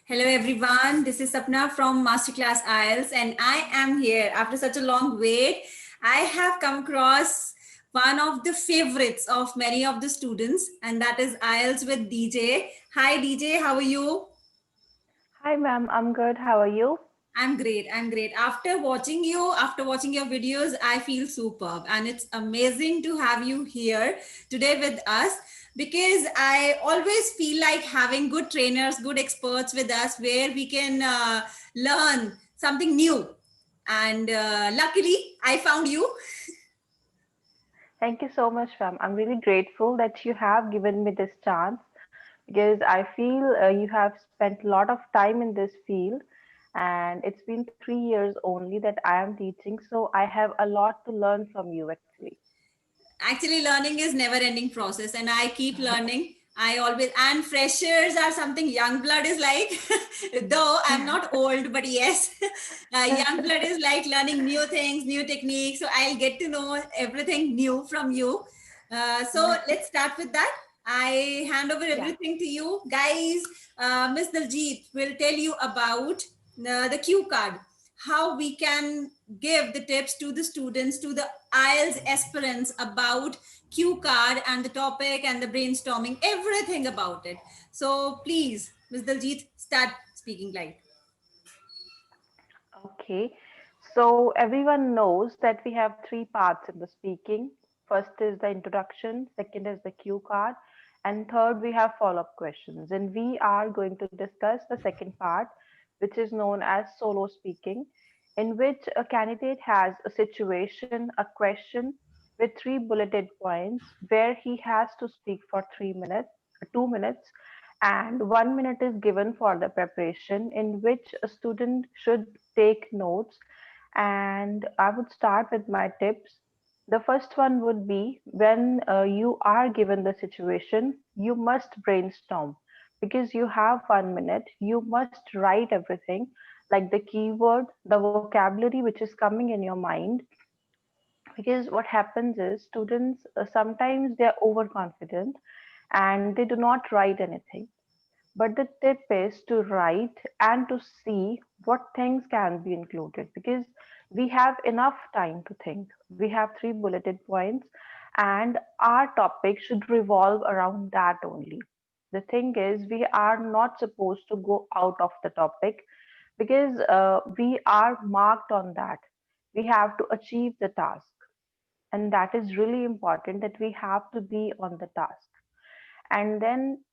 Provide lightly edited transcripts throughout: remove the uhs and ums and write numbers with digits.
Hello everyone, this is Sapna from Masterclass IELTS and I am here after such a long wait. I have come across one of the favorites of many of the students and that is IELTS with DeeJay. Hi DeeJay, how are you? Hi, ma'am. I'm good. How are you? I'm great. I'm great. After watching your videos, I feel superb. And it's amazing to have you here today with us because I always feel like having good trainers, good experts with us where we can learn something new. And luckily, I found you. Thank you so much, ma'am. I'm really grateful that you have given me this chance because I feel you have spent a lot of time in this field, and it's been 3 years only that I am teaching. So I have a lot to learn from you, actually. Actually, learning is never ending process and I keep learning. I always, and freshers are something young blood is like, though I'm not old, but yes, young blood is like learning new things, new techniques. So I'll get to know everything new from you. So let's start with that. I hand over Yeah. everything to you guys. Miss Daljit will tell you about the cue card, how we can give the tips to the students, to the IELTS aspirants about cue card and the topic and the brainstorming, everything about it. So please, Ms. Daljit, start speaking live. Okay. So everyone knows that we have three parts in the speaking. First is the introduction, second is the cue card, and third we have follow-up questions. And we are going to discuss the second part, which is known as solo speaking, in which a candidate has a situation, a question with three bulleted points where he has to speak for 3 minutes, 2 minutes, and 1 minute is given for the preparation in which a student should take notes. And I would start with my tips. The first one would be when you are given the situation, you must brainstorm because you have 1 minute. You must write everything like the keyword, the vocabulary which is coming in your mind. Because what happens is students sometimes they are overconfident and they do not write anything, but the tip is to write and to see what things can be included because we have enough time to think. We have three bulleted points, and our topic should revolve around that only. The thing is, we are not supposed to go out of the topic because we are marked on that. We have to achieve the task, and that is really important that we have to be on the task. And then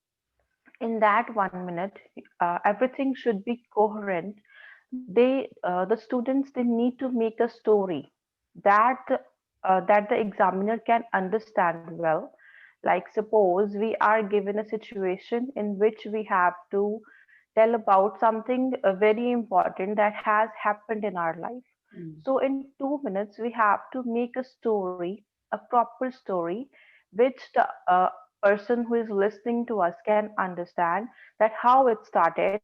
in that 1 minute everything should be coherent. The students they need to make a story that that the examiner can understand well. Like suppose we are given a situation in which we have to tell about something very important that has happened in our life. So in 2 minutes we have to make a story, a proper story, which the person who is listening to us can understand that how it started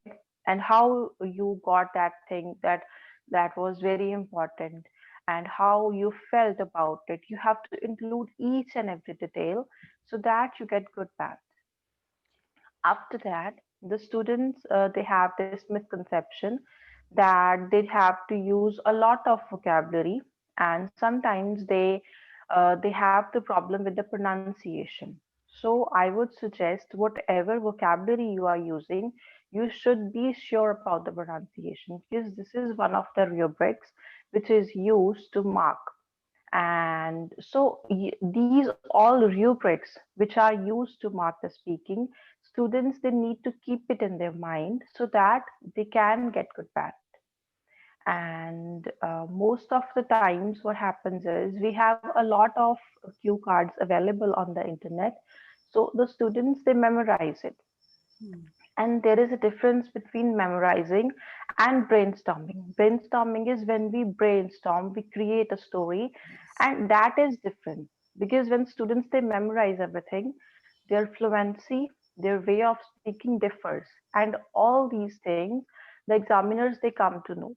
and how you got that thing that was very important and how you felt about it. You have to include each and every detail so that you get good marks. After that, the students they have this misconception that they have to use a lot of vocabulary, and sometimes they have the problem with the pronunciation. So I would suggest whatever vocabulary you are using, you should be sure about the pronunciation because this is one of the rubrics which is used to mark. And so these all rubrics which are used to mark the speaking, students they need to keep it in their mind so that they can get good band. And most of the times what happens is we have a lot of cue cards available on the internet, so the students they memorize it. And there is a difference between memorizing and brainstorming. Brainstorming is when we brainstorm, we create a story, and that is different because when students they memorize everything, their fluency, their way of speaking differs, and all these things the examiners they come to know.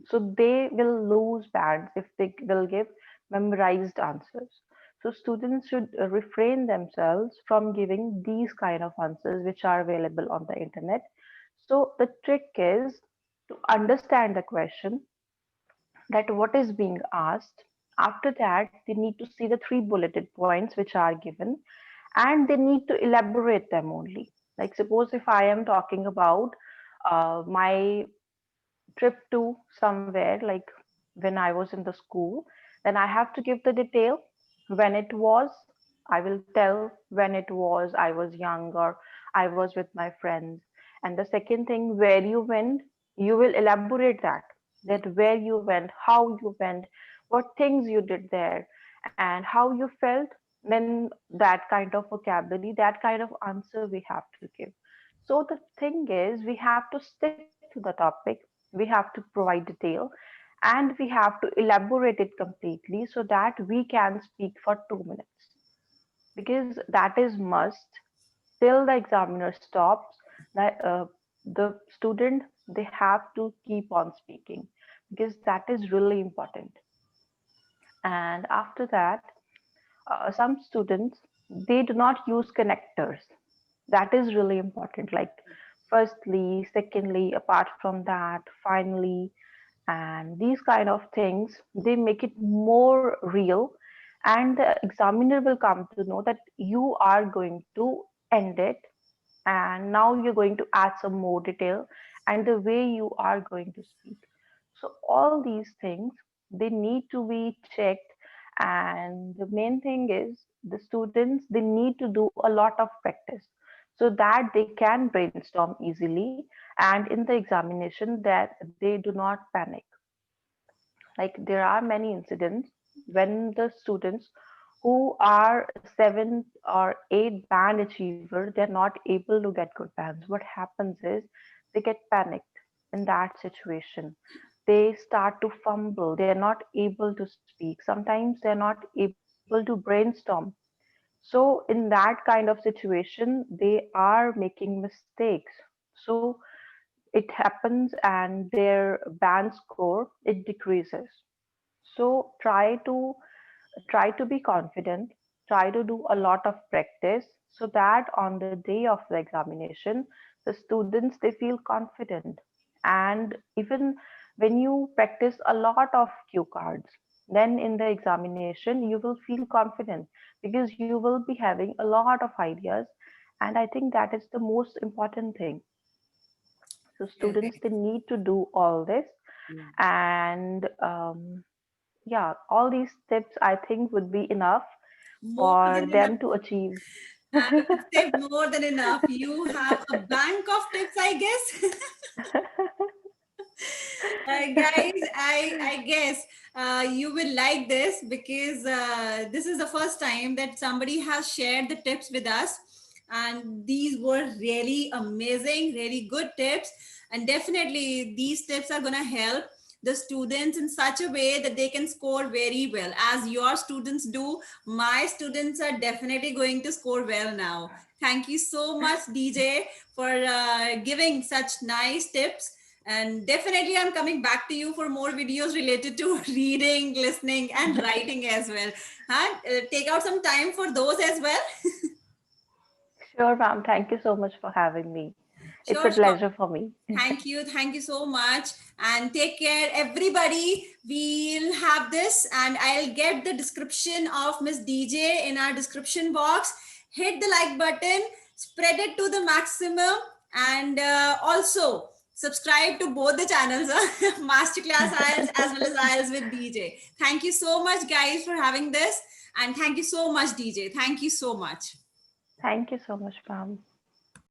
So they will lose bands if they will give memorized answers. So students should refrain themselves from giving these kind of answers which are available on the internet. So the trick is to understand the question, that what is being asked. After that, they need to see the three bulleted points which are given, and they need to elaborate them only. Like suppose if I am talking about my trip to somewhere, like when I was in the school, then I have to give the detail when it was. I will tell when it was, I was young or I was with my friends. And the second thing, where you went, you will elaborate that where you went, how you went, what things you did there, and how you felt. Then that kind of vocabulary, that kind of answer we have to give. So the thing is, we have to stick to the topic, we have to provide detail, and we have to elaborate it completely so that we can speak for 2 minutes, because that is must. Till the examiner stops, that the student, they have to keep on speaking, because that is really important. And after that, some students, they do not use connectors. That is really important, like firstly, secondly, apart from that, finally, and these kind of things, they make it more real, and the examiner will come to know that you are going to end it, and now you're going to add some more detail, and the way you are going to speak. So all these things, they need to be checked. And the main thing is, the students, they need to do a lot of practice so that they can brainstorm easily, and in the examination, that they do not panic. Like there are many incidents when the students who are 7th or 8th band achiever, they're not able to get good bands. What happens is, they get panicked in that situation. They start to fumble. They're not able to speak. Sometimes they're not able to brainstorm. So in that kind of situation, they are making mistakes. So it happens, and their band score, it decreases. So try to be confident, try to do a lot of practice, so that on the day of the examination, the students, they feel confident. And even when you practice a lot of cue cards, then in the examination you will feel confident, because you will be having a lot of ideas. And I think that is the most important thing. So students, Correct. they need to do all this. Yeah. And yeah, all these tips I think would be enough More for than enough. them to achieve. I would say more than enough. You have a bank of tips, I guess. Guys, I guess you will like this, because this is the first time that somebody has shared the tips with us, and these were really amazing, really good tips. And definitely these tips are going to help the students in such a way that they can score very well, as your students do. My students are definitely going to score well now. Thank you so much, DJ, for giving such nice tips. And definitely, I'm coming back to you for more videos related to reading, listening, and writing as well. Huh? Take out some time for those as well. Sure, ma'am. Thank you so much for having me. It's a Sure, sure. pleasure for me. Thank you. Thank you so much. And take care, everybody. We'll have this, and I'll get the description of Miss DJ in our description box. Hit the like button, spread it to the maximum, and also subscribe to both the channels, Masterclass IELTS as well as IELTS with DJ. Thank you so much, guys, for having this. And thank you so much, DJ. Thank you so much. Thank you so much, ma'am.